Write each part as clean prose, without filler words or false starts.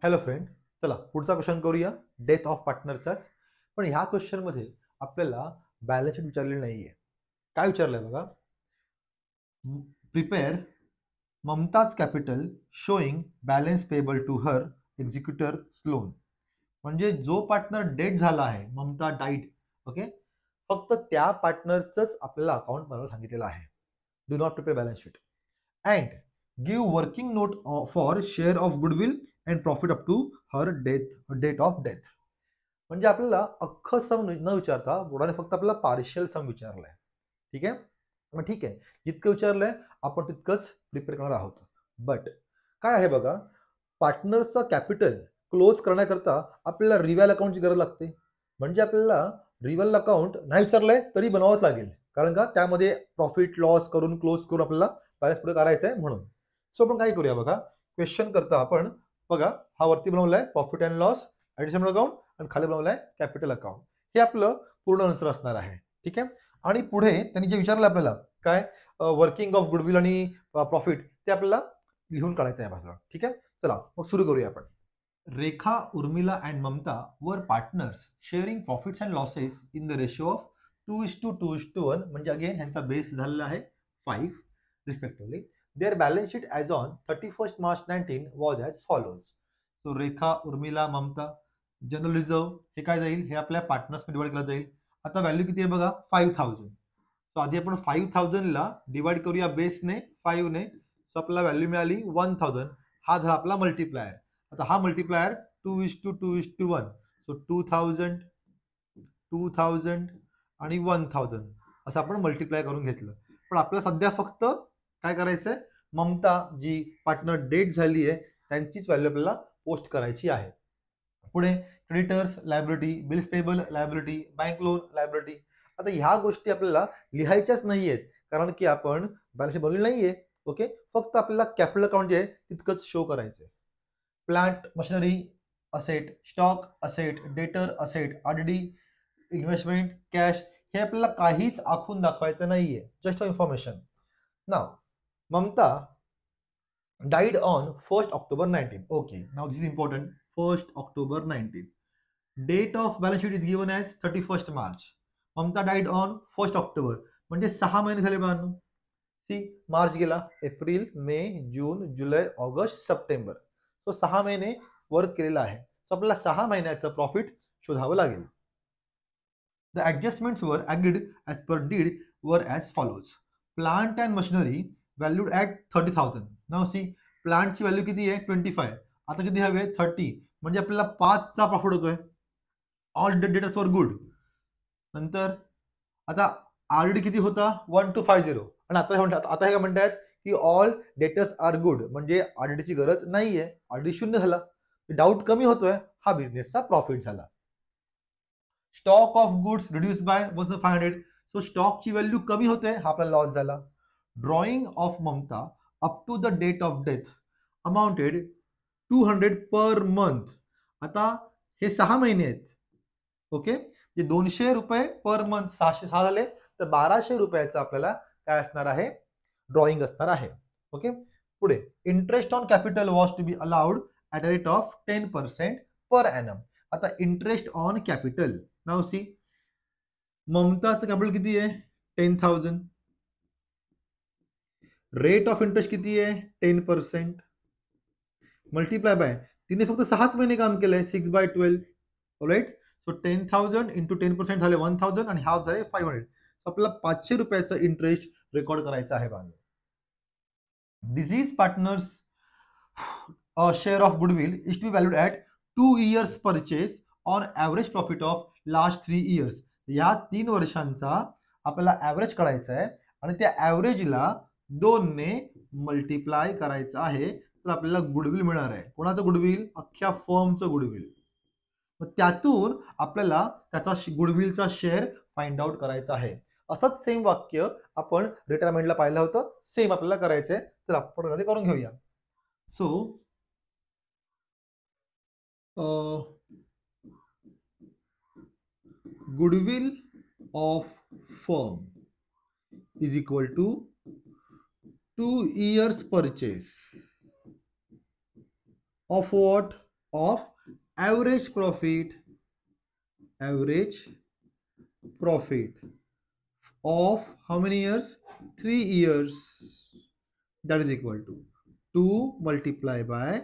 Hello friend, चला पुढचा question करूया. डेथ ऑफ पार्टनरचाच. पण ह्या क्वेश्चन मध्ये आपल्याला बॅलन्स शीट विचारलेली नाहीये. काय विचारलंय बघा, prepare Mumtaz capital showing balance payable to her executor loan. म्हणजे जो पार्टनर डेथ झाला आहे, ममता डाईड, ओके, फक्त त्या पार्टनरचंच आपल्याला अकाउंट बनवायला सांगितलेलं आहे. Do not prepare balance sheet and give working note for share of goodwill and profit up to her date of death. म्हणजे आपल्याला अख्खं सम न विचारता बोर्डाने फक्त आपल्याला पार्शियल सम विचारलाय. ठीक आहे, मग ठीक आहे, जितकं विचारलंय आपण तितकंच प्रिपेअर करणार आहोत. बट काय आहे बघा, पार्टनरचा कॅपिटल क्लोज करण्याकरता आपल्याला रिव्हॅल अकाउंटची गरज लागते. म्हणजे आपल्याला रिव्हॅल अकाउंट नाही विचारलंय तरी बनवावंच लागेल, कारण का त्यामध्ये प्रॉफिट लॉस करून क्लोज करून आपल्याला बॅलन्स पुढे करायचं आहे म्हणून. सो आपण काय करूया बघा, क्वेश्चन करता आपण बघा, हा वरती बनवलाय profit and loss additional account आणि खाली बनवलाय कॅपिटल अकाउंट. हे आपलं पूर्ण आन्सर असणार आहे. ठीक आहे, आणि पुढे त्यांनी जे विचारलं आपल्याला काय, वर्किंग ऑफ गुडविल आणि प्रॉफिट, ते आपल्याला लिहून काढायचं आहे बाजूला. ठीक आहे, चला मग सुरू करूया आपण. रेखा, Urmila and Mamta were partners sharing profits and losses in the ratio of 2:2:1. म्हणजे अगेन ह्यांचा बेस झालेला आहे 5 respectively. Their balance sheet as on 31 March 19 was as follows. So Rekha, Urmila, Mamta, general reserve हे काय जाईल, हे आपल्या पार्टनर्समध्ये डिवाइड केलं जाईल. आता व्हॅल्यू किती आहे बघा, 5000. सो आधी आपण 5000 ला डिवाइड करूया बेसने 5 ने. सो आपल्याला व्हॅल्यू मिळाली 1000. हा झाला आपला मल्टिप्लायर. आता हा मल्टिप्लायर 2:2:1. सो 2000 आणि 1000 असं आपण मल्टिप्लाय करून घेतलं. पण आपल्याला सध्या फक्त काय करायचंय, ममता जी पार्टनर डेट झाली आहे त्यांचीच व्हॅल्यू आपल्याला पोस्ट करायची आहे. पुढे creditors liability, bills payable liability, bank loan liability. आता ह्या गोष्टी आपल्याला लिहायच्याच नाहीयेत, कारण की आपण बॅलन्स शीट बनवली नाहीये. ओके, फक्त आपल्याला कॅपिटल अकाउंट जे आहे तितकंच शो करायचंय. Plant machinery asset, stock asset, debtor asset, RD, investment, cash, हे आपल्याला काहीच आखून दाखवायचं नाहीये. Just for information. नाव Mamta died on 1st October 19. Okay, now this is important. 1st October 19. Date of balance sheet is given as 31st March. Mamta died on 1st October. म्हणजे 6 महिने झाले बाळांनो. सी, मार्च गेला, एप्रिल, मे, जून, जुलै, ऑगस्ट, सप्टेंबर. तो 6 महिने work केलेला आहे. सो आपल्याला 6 महिन्याचं प्रॉफिट शोधावं लागेल. The adjustments were agreed as per deed were as follows. Plant and machinery valued at 30,000. Now see, plant ची व्हॅल्यू किती आहे 25. आता किती हवे 30. म्हणजे आपल्याला 5 चा प्रॉफिट होतोय. All debtors were good. नंतर आता आरडी किती होता 1250. आणि आता हे म्हणतात की ऑल डेटर्स आर गुड, म्हणजे आरडीची गरज नाहीये, आरडी 0 झाला. डाऊट कमी होतोय, हा बिझनेसचा प्रॉफिट झाला. Stock of goods reduce by 1500. So स्टॉकची व्हॅल्यू कमी होते, हा आपला लॉस झाला. Drawing of Mamta up to the date of death amounted 200 per month. आता हे 6 महिने आहेत. ओके, जे 200 रुपये पर मंथ, 6 झाले तर 1200 रुपयाचं आपल्याला काय असणार आहे, ड्रॉइंग असणार आहे. ओके, पुढे interest on capital was to be allowed at a rate of 10% per annum. आता इंटरेस्ट ऑन कॅपिटल, नाव सी, ममताचं कॅपिटल किती आहे 10,000. रेट ऑफ इंटरेस्ट किती आहे 10%. मल्टिप्लाय बाय, तिने फक्त 6 महिने काम केलंय 6/12. राईट. सो 10,000 इंटू 10% झाले 1000 आणि हाफ झाले 500. आपल्याला 500 रुपयाचं इंटरेस्ट रेकॉर्ड करायचं आहे बाजू. Deceased partners share of goodwill is to be valued at 2 years purchase on average profit of last 3 years. या 3 वर्षांचा आपल्याला ॲव्हरेज काढायचा आहे आणि त्या ॲव्हरेजला 2 ने मल्टिप्लाय करायचं आहे, तर आपल्याला गुडविल मिळणार आहे. कोणाचं गुडविल, अख्ख्या फर्मचं गुडविल. मग त्यातून आपल्याला त्याचा गुडविलचा शेअर फाइंड आउट करायचा आहे. असंच सेम वाक्य आपण रिटायरमेंटला पाहिलं होतं, सेम आपल्याला करायचंय, तर आपण करून घेऊया. So goodwill of firm is equal to 2 years purchase of what, of average profit of how many years 3 years that is equal to 2 multiply by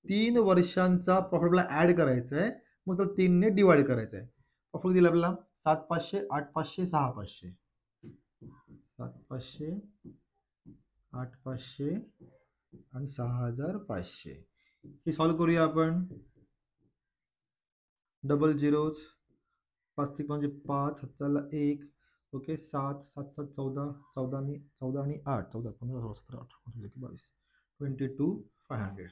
3 वर्षांचा प्रॉफिटला ऍड करायचा आहे, मग तो 3 ने डिवाइड करायचा आहे. प्रॉफिट दिला आपल्याला 7,500 8,500 6,500 7,500 8,500 आणि 6,500. हे सॉल्व्ह करूया आपण. डबल झिरोज 5 म्हणजे 5 हाताला 1 ओके 7 7 7 14 14 आणि 8 14 15 16 17 18 22 22,500.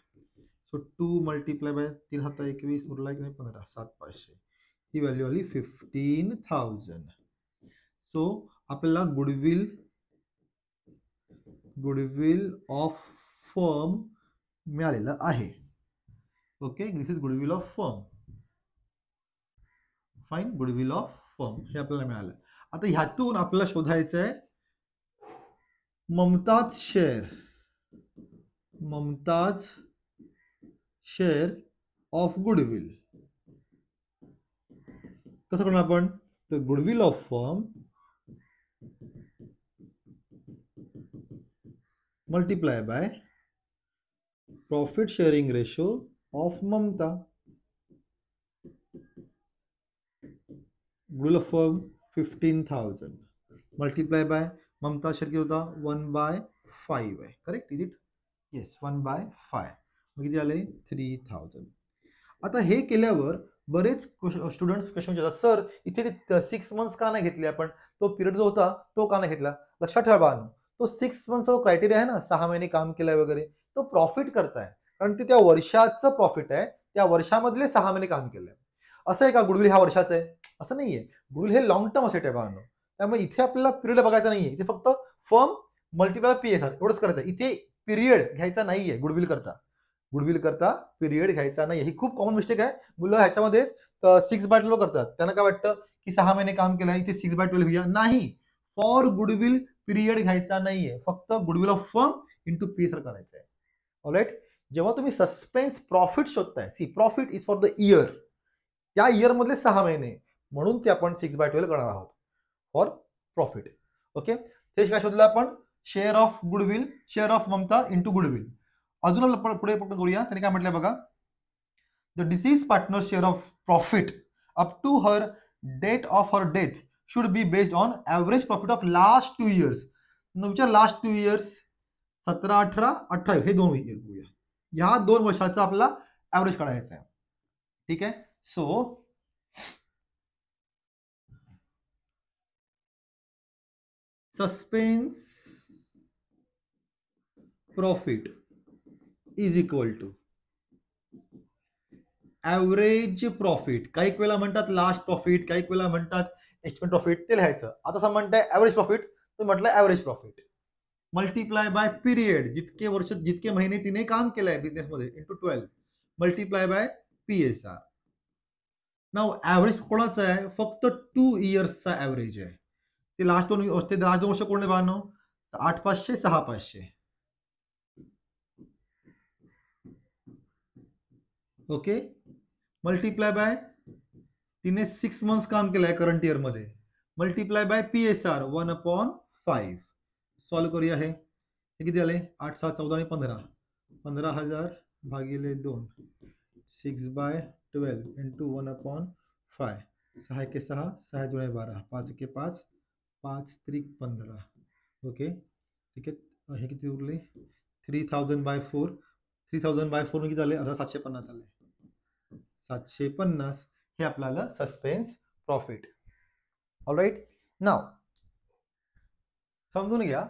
सो 2 मल्टिप्लाय बाय 3 हाता 21 उरला की नाही 15 7,500. ही व्हॅल्यू आली 15,000. सो आपल्याला गुडविल ऑफ फर्म मिळालेलं आहे. Okay this is goodwill of firm. Fine goodwill of firm हे आपल्याला मिळालं. आता ह्यातून आपल्याला शोधायचं आहे ममताज शेअर ऑफ गुडविल. कसं करणार आपण? तर goodwill of firm multiply by profit sharing ratio of Mamta. Goodwill of firm 15,000 multiply by Mamta share किती होता 1/5 आहे. करेक्ट? Is it? येस 1/5. मग किती आले 3,000. आता हे केल्यावर बरेच स्टुडंट्स क्वेश्चन विचारतात, सर इथे 6 months का नाही घेतले आपण? तो पिरियड जो होता तो का नाही घेतला? लक्षात ठेवा बाळांनो, तो 6 months क्रायटेरिया आहे ना, 6 महिने काम केलंय वगैरे, तो प्रॉफिट करताय कारण ते त्या वर्षाचं प्रॉफिट आहे, त्या वर्षामधले 6 महिने काम केलंय. असं आहे का गुडविल ह्या वर्षाचं आहे? असं नाहीये. गुडविल हे लॉंग टर्म असेट आहे बाळांनो. त्यामुळे इथे आपल्याला पिरियड बघायचा नाहीये. इथे फक्त फर्म मल्टिप्लाय PSR एवढंच करायचं. इथे पिरियड घ्यायचा नाहीये. गुडविल करता पिरियड घ्यायचा नाही. ही खूप कॉमन मिस्टेक आहे. मुलं ह्याच्यामध्ये 6/12 करतात. त्यांना काय वाटतं की 6 महिने काम केलंय, इथे 6/12 घेऊया. नाही, फॉर गुडविल पिरियड घ्यायचा नाहीये. फक्त goodwill of firm into PSR करायचं आहे. ऑलराईट. जेव्हा तुम्ही सस्पेन्स प्रॉफिट शोधताय, see profit is for the year, त्या इयर मधले 6 महिने, म्हणून ते आपण 6/12 करणार आहोत फॉर प्रॉफिट. ओके. ते काय शोधलं आपण? Share of goodwill, share of Mamta into goodwill. अजून आपण पुढे करूया. त्याने काय म्हटलंय बघा, the deceased partner share of profit up to her date of her death should be based on average profit of last 2 years. तुमच्या लास्ट 2 years 17 18 28 हे 2 इयर घेऊया. ह्या 2 वर्षाचा आपला ॲव्हरेज काढायचा आहे. ठीक आहे. So suspense profit is equal to average profit. काही वेळेला म्हणतात लास्ट प्रॉफिट, काही वेळेला म्हणतात एस्टिमेट प्रॉफिट, ते लिहायचं. आता असं म्हणताय ॲव्हरेज प्रॉफिट, तर म्हटलं average profit multiply by period, जितके वर्ष जितके महिने तिने काम केलंय बिझनेसमध्ये, into 12 multiply by PSR. Now average कोणाचं आहे? फक्त 2 yearsचा ॲव्हरेज आहे. ते लास्ट 2 वर्ष कोण आहे बाळांनो? 8,500 6,500. ओके. मल्टिप्लाय बाय तिने 6 months काम केलंय करंट इयर मध्ये, मल्टिप्लाय बाय PSR 1/5. सॉल्व्ह करूया. हे किती आले? 8 7 14 आणि 15 15,000 भागिले 2 6/12 इंटू 1/5. 6 × 6 6 × 2 12 5 × 5 5 3 15. ओके. ठीक आहे. हे किती उरले? 3,000/4. 3,000/4 किती आले? 750 आले. 750 हे आपल्याला सस्पेन्स प्रॉफिट. ऑलराईट. नाव समजून घ्या,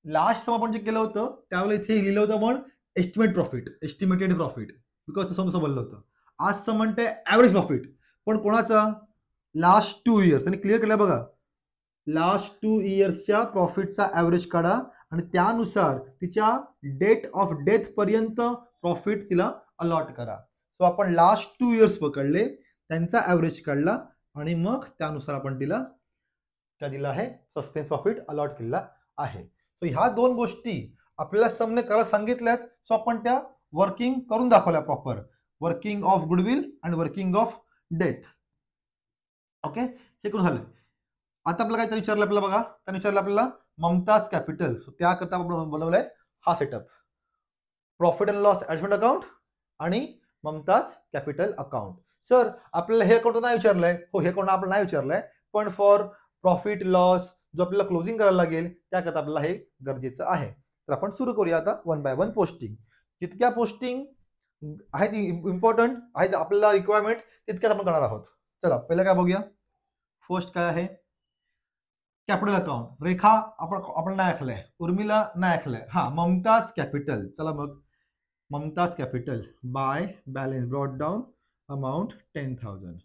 लास्ट सम आपण जे केलं होतं त्यावेळेला इथे लिहिलं होतं पण estimate profit, estimated profit, because तसं बोललं होतं. आज सम म्हणते ॲव्हरेज प्रॉफिट, पण कोणाचा? Last 2 years. त्यांनी क्लिअर केलं बघा. लास्ट 2 yearsच्या प्रॉफिटचा ॲव्हरेज काढा आणि त्यानुसार तिच्या डेट ऑफ डेथ पर्यंत प्रॉफिट तिला अलॉट करा. सो आपण लास्ट 2 years पकडले, त्यांचा ॲव्हरेज काढला आणि मग त्यानुसार आपण तिला काय दिला आहे? सस्पेन्स प्रॉफिट अलॉट केलेला आहे. सो ह्या 2 गोष्टी आपल्याला समने करायला सांगितल्यात. सो आपण त्या वर्किंग करून दाखवल्या प्रॉपर. वर्किंग ऑफ गुडविल आणि वर्किंग ऑफ डेट. ओके, हे करून झालं. आता आपल्याला काय विचारलं आपल्याला बघा, त्याने विचारलं आपल्याला ममताज कॅपिटल. त्याकरता आपण बनवलाय हा setup, profit and loss adjustment account आणि ममताज कॅपिटल अकाउंट. सर आपल्याला हे अकाउंट नाही विचारलंय, हो हे अकाउंट आपल्याला नाही विचारलंय, पण फॉर प्रॉफिट लॉस जो आपल्याला क्लोजिंग करायला लागेल त्याकरता आपल्याला हे गरजेचं आहे. तर आपण सुरू करूया आता 1 by 1 पोस्टिंग. जितक्या पोस्टिंग आहेत इम्पॉर्टंट आहेत आपल्याला रिक्वायरमेंट तितक्याच आपण करणार आहोत. चला पहिलं काय बघूया. फर्स्ट काय आहे, कॅपिटल अकाउंट. रेखा आपण नाही ऐकलंय, उर्मिला नाही ऐकलंय. हा, ममताज कॅपिटल. चला मग Mamta's capital by balance brought down amount 10,000.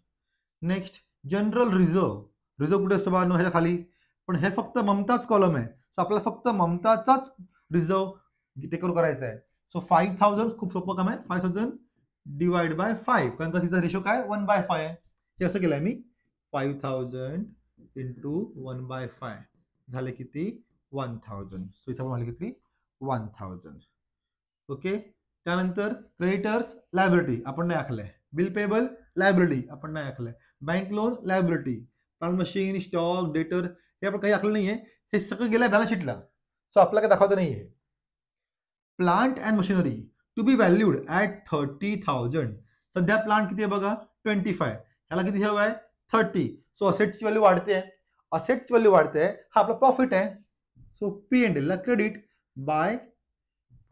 Next general reserve. Reserve कुठे असतो बाळांनो, ह्याच्या खाली, पण हे फक्त ममताज कॉलम आहे. सो आपल्याला फक्त ममताजचाच रिझर्व टेक करायचा आहे. सो 5,000 खूप सोपं काम आहे. 5,000 डिवाइड बाय 5, कारण का तिचा रेशो काय 1/5 आहे. हे असं केलंय मी, 5,000 इंटू 1/5 झाले किती 1,000. सो इथे मला किती 1,000. ओके, त्यानंतर क्रेडिटर्स लायबिलिटी आपण नाही आखलंय. बिल पेबल लायबिलिटी आपण नाही आखलंय. Bank loan liability, plant machine stock debtor हे आपण काही आखलं नाहीये. हे सगळं गेलंय बॅलन्स शीटला. सो आपल्याला काय दाखवतं नाहीये. Plant and machinery to be valued at 30,000. सध्या प्लांट किती आहे बघा 25, ह्याला किती हवं आहे 30. सो असेटची व्हॅल्यू वाढते, असेटची व्हॅल्यू वाढते, हा आपला प्रॉफिट आहे. सो P&L ला credit by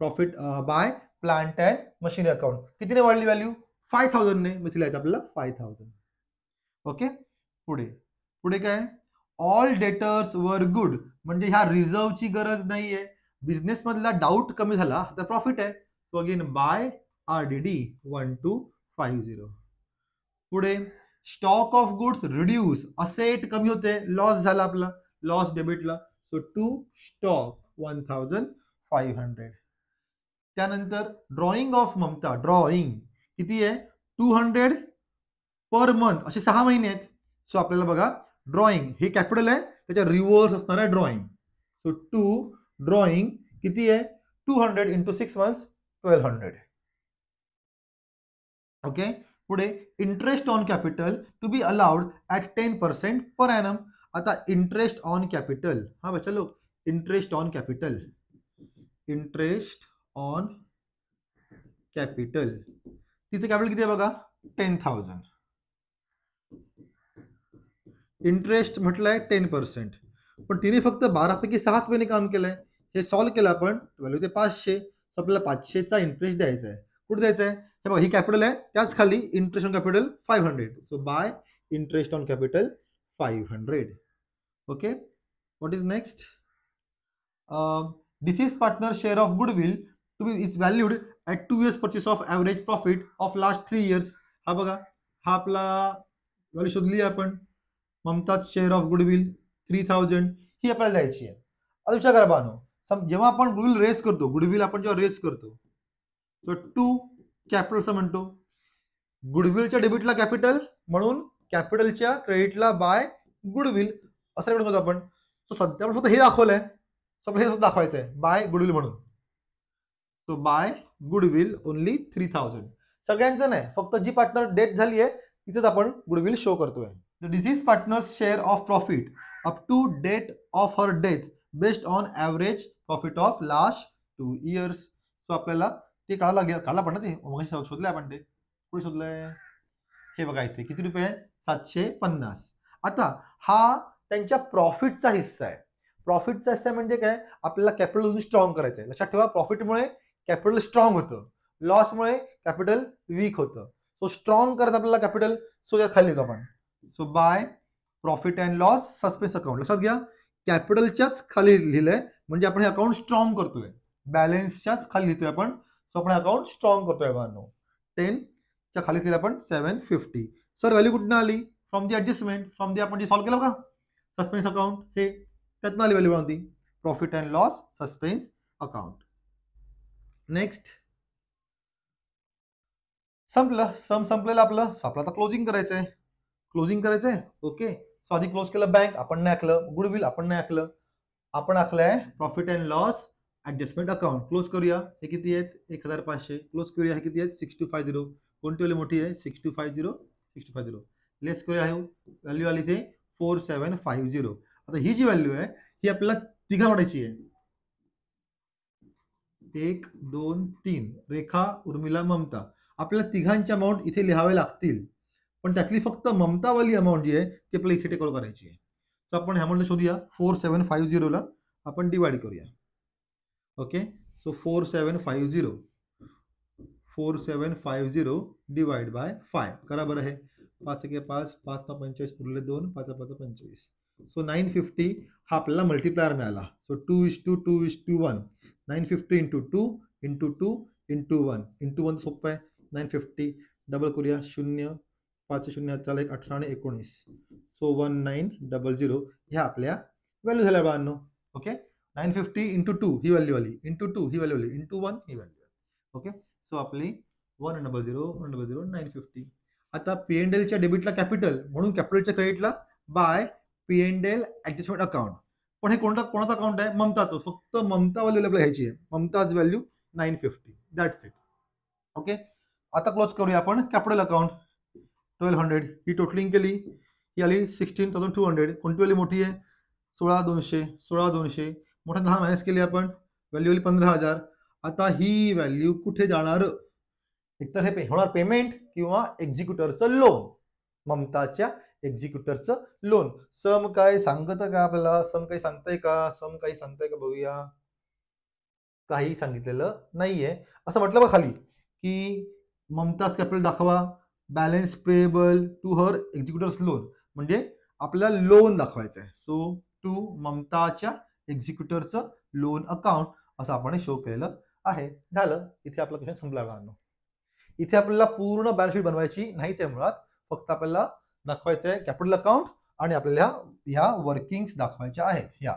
profit by plant and machinery account. कितीने वाढली व्हॅल्यू 5,000 ने, मग तिला आपल्याला 5,000. ओके, पुढे पुढे काय, ऑल डेटर्स वर गुड, म्हणजे ह्या रिझर्वची गरज नाहीये. बिझनेस मधला डाऊट कमी झाला तर प्रॉफिट आहे. So again by RDD 1250. पुढे stock of goods reduce, asset कमी होते, लॉस झाला आपला, लॉस डेबिटला. So to stock 1,500. त्यानंतर ड्रॉइंग ऑफ ममता, ड्रॉइंग किती आहे 200 पर मंथ, असे 6 महिने आहेत. सो आपल्याला बघा ड्रॉइंग हे कॅपिटल आहे, त्याच्या रिव्हर्स असणार आहे ड्रॉइंग. सो टू ड्रॉइंग किती आहे 200 इंटू 6 मंथ्स 1,200. ओके, पुढे interest on capital to be allowed at 10% per annum. आता इंटरेस्ट ऑन कॅपिटल, हा बच्चा लोग, interest on capital, interest on capital, तिचं कॅपिटल किती आहे बघा 10,000. इंटरेस्ट म्हटलंय 10%, पण तिने फक्त 12 पैकी 6 महिने काम केलंय. हे सॉल्व्ह केलं आपण, व्हॅल्यू ते 500. सो आपल्याला 500चा इंटरेस्ट द्यायचा आहे. कुठे द्यायचा आहे, हे बघा ही कॅपिटल आहे, त्याच खाली interest on capital 500. So by interest on capital 500. Okay, what is next, deceased partner share of goodwill to be is valued at 2 years purchase of average profit of last 3 years. हा बघा, हा आपला value शोधली आपण. Mamta's share of goodwill 3,000 ही आपल्याला द्यायची आहे. आता विचार करा बानो, जेव्हा आपण गुडविल रेज करतो, गुडविल आपण जेव्हा रेज करतो तर टू कॅपिटल असं म्हणतो. गुडविलच्या डेबिटला कॅपिटल, म्हणून कॅपिटलच्या क्रेडिटला बाय गुडविल असं म्हणतो आपण. सो सध्या आपण फक्त हे दाखवलंय, सगळं हे दाखवायचं आहे बाय गुडविल म्हणून. So by goodwill only 3,000. सगळ्यांचं नाही, फक्त जी पार्टनर डेट झाली आहे तिथेच आपण गुडविल शो करतोय. The deceased partner's share of profit up to date of her death based on average profit of last 2 years. So आपल्याला ते काढला पण ना, ते मग शोधलंय आपण. ते कुठे शोधलंय, हे बघा इथे किती रुपये आहे 750. आता हा त्यांच्या प्रॉफिटचा हिस्सा आहे. प्रॉफिटचा हिस्सा म्हणजे काय, आपल्याला कॅपिटल स्ट्रॉंग करायचं आहे. लक्षात ठेवा, प्रॉफिटमुळे कॅपिटल स्ट्रॉंग होतं, लॉसमुळे कॅपिटल वीक होतं. सो स्ट्रॉंग करत आपल्याला कॅपिटल, सो त्या खाली येतो आपण. So by profit and loss suspense account. लक्षात घ्या, कॅपिटलच्याच खाली लिहिलंय म्हणजे आपण हे अकाउंट स्ट्रॉंग करतोय. बॅलन्सच्याच खाली लिहितोय आपण, सो आपण अकाउंट स्ट्रॉंग करतोय बाळांनो. 10 च्या खाली लिहिलं आपण 750. सर व्हॅल्यू कुठून आली, from the adjustment, from the आपण जे सॉल्व्ह केलं का सस्पेन्स अकाउंट, हे त्यातनं आली व्हॅल्यू बनवती. Profit and loss suspense account. Next संपलं, संपलेलं आपलं. आता क्लोजिंग करायचंय, क्लोजिंग करायचंय. ओके, सो आधी क्लोज केलं बँक, आपण नाही आखलं. गुडविल आपण नाही आखलं, आपण आखलंय profit and loss adjustment account. Close करूया, हे किती आहेत 1,500. क्लोज करूया, हे किती आहेत 6250. कोणती वाली मोठी आहे 6250 लेस करूया व्हॅल्यू आली ते 4750. आता ही जी व्हॅल्यू आहे ही आपल्याला तिघा वाढायची आहे 1 2 3 रेखा उर्मिला ममता आपल्याला तिघांच्या अमाऊंट इथे लिहावे लागतील पण त्यातली फक्त ममतावाली अमाऊंट जी आहे ती आपल्याला इथे टेक ओव्हर करायची आहे. सो आपण ह्यामध्ये शोधूया 4750 ला आपण डिवाइड करूया. ओके सो 4750 डिवाइड बाय 5 करा बरं आहे 5 1 5 5 45 पुरले 2 5 5 25. सो 950 हा आपल्याला मल्टिप्लायर मिळाला. So 2:1 950 into 2 into 2 into 1 into 1 सोपं आहे 950 डबल करूया 0 5 0 चाल 1 18 आणि 19. सो 1900 ह्या आपल्या व्हॅल्यू झाल्या बाळांनो. ओके 950 इंटू 2 ही व्हॅल्यू आली इंटू 2 ही व्हॅल्यू आली इंटू 1 ही व्हॅल्यू. ओके सो आपली 100 950. आता P&Lच्या डेबिटला कॅपिटल म्हणून कॅपिटलच्या क्रेडिटला बाय P&L ऍडजस्टमेंट अकाउंट. पण हे कोणाचं अकाउंट आहे ममताचं फक्त ममता व्हॅल्यू आपल्याला घ्यायची आहे Mumtaz value 950 that's it. Okay आता क्लोज करूया आपण कॅपिटल अकाउंट 1200 ही टोटलिंग केली ही आली 16,200 कोणती वाली मोठी आहे 16,200 मोठ्या 10 मायनस केली आपण व्हॅल्यू आली 15,000. आता ही व्हॅल्यू कुठे जाणार एकतर हे होणार पेमेंट किंवा एक्झिक्युटरचं लोन ममताच्या एक्झिक्युटरचं लोन. सम काय सांगत का आपल्याला सम काही सांगताय का बघूया काही सांगितलेलं नाहीये. असं म्हटलं बघ खाली की ममताज कॅपिटल दाखवा balance payable to her executors loan म्हणजे आपल्याला लोन दाखवायचं आहे. सो टू ममताच्या एक्झिक्युटरचं लोन अकाउंट असं आपण शो केलेलं आहे. झालं इथे आपला क्वेश्चन संपला. इथे आपल्याला पूर्ण बॅलन्स शीट बनवायची नाहीच आहे मुळात फक्त आपल्याला दाखवायचं आहे कॅपिटल अकाउंट आणि आपल्याला ह्या वर्किंग्स दाखवायच्या आहेत. ह्या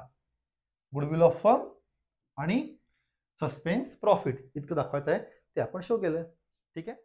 गुडविल ऑफ फर्म आणि सस्पेन्स प्रॉफिट इतकं दाखवायचं आहे ते आपण शो केलं. ठीक आहे.